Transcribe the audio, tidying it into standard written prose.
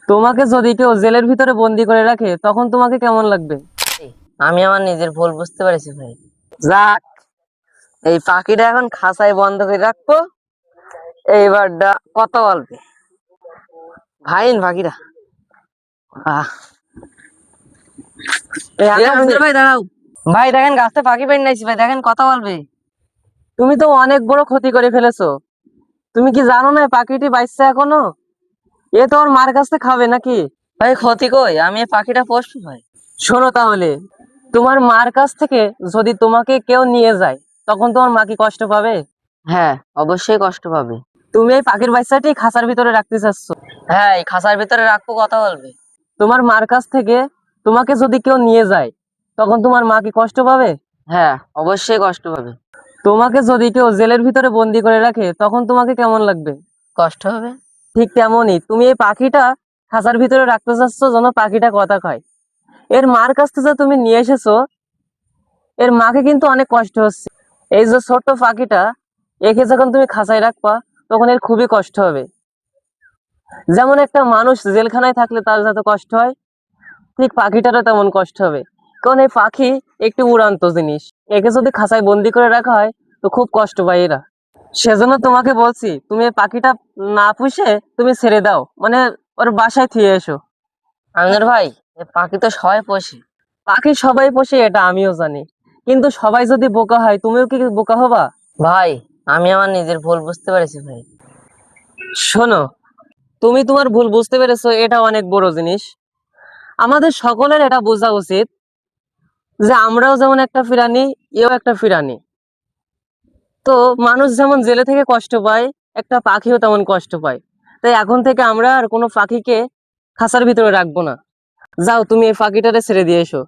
তোমাকে যদি কেউ জেলের ভিতরে বন্দি করে রাখে তখন তোমাকে কেমন লাগবে? আমি আমার নিজের ভুল বুঝতে পেরেছি ভাই। যাক, এই পাখিটা এখন খাঁচায় বন্ধ করে রাখবো। এইবারটা কত বলবে ভাইন পাখিটা। আহ, ভাই দাঁড়াও ভাই দেখেন গাছটা পাখি পেন নাইছি ভাই, দেখেন কথা বলবে। তুমি তো অনেক বড় ক্ষতি করে ফেলেছো। তুমি কি জানো না এই পাখিটি বাঁচছে এখনো? এ তো ওর মার কাছ থেকে খাবে নাকি? ভাই, ক্ষতি কই, আমি এই পাখিটা পোষবো ভাই। শোনো তাহলে, তোমার মার কাছ থেকে যদি তোমাকে কেউ নিয়ে যায় তখন তোমার মা কি কষ্ট পাবে? হ্যাঁ, অবশ্যই কষ্ট পাবে। তুমি এই পাখির বাচ্চাটি খাঁচার ভিতরে রাখতে চাচ্ছ। হ্যাঁ, এই খাঁচার ভিতরে রাখবো, কথা বলবে। তোমার মার কাছ থেকে তোমাকে যদি কেউ নিয়ে যায় তখন তোমার মা কি কষ্ট পাবে? হ্যাঁ, অবশ্যই কষ্ট পাবে। তোমাকে যদি কেউ জেলের ভিতরে বন্দি করে রাখে তখন তোমাকে কেমন লাগবে? কষ্ট হবে। ঠিক তেমনই তুমি এই পাখিটা খাঁচার ভিতরে রাখতে চাচ্ছ যেন পাখিটা কথা কয়। এর মার কাছ থেকে যে তুমি নিয়ে এসেছো, এর মাকে কিন্তু অনেক কষ্ট হচ্ছে। এই যে ছোট্ট পাখিটা, একে যখন তুমি খাঁচায় রাখবা তখন এর খুবই কষ্ট হবে। যেমন একটা মানুষ জেলখানায় থাকলে তার যত কষ্ট হয়, ঠিক পাখিটারও তেমন কষ্ট হবে। কারণ এই পাখি একটি উড়ান্ত জিনিস, একে যদি খাঁচায় বন্দি করে রাখা হয় তো খুব কষ্ট পায় এরা। সেজন্য তোমাকে বলছি তুমি এই পাখিটা না পুষে তুমি ছেড়ে দাও, মানে ওর বাসায় থুয়ে এসো। আমিনুর ভাই, এই পাখি তো সবাই পোষে। পাখি সবাই পোষে এটা আমিও জানি, কিন্তু সবাই যদি বোকা হয় তুমিও কি বোকা হবা? ভাই, আমি আমার নিজের ভুল বুঝতে পেরেছি ভাই। শোনো, তুমি তোমার ভুল বুঝতে পেরেছো, এটা অনেক বড় জিনিস। আমাদের সকলের এটা বোঝা উচিত যে আমরাও যেমন একটা প্রাণী, এও একটা প্রাণী। তো মানুষ যেমন জেলে থেকে কষ্ট পায়, একটা পাখিও তেমন কষ্ট পায়। তাই এখন থেকে আমরা আর কোনো পাখিকে খাঁচার ভিতরে রাখবো না। যাও তুমি এই পাখিটারে ছেড়ে দিয়ে এসো।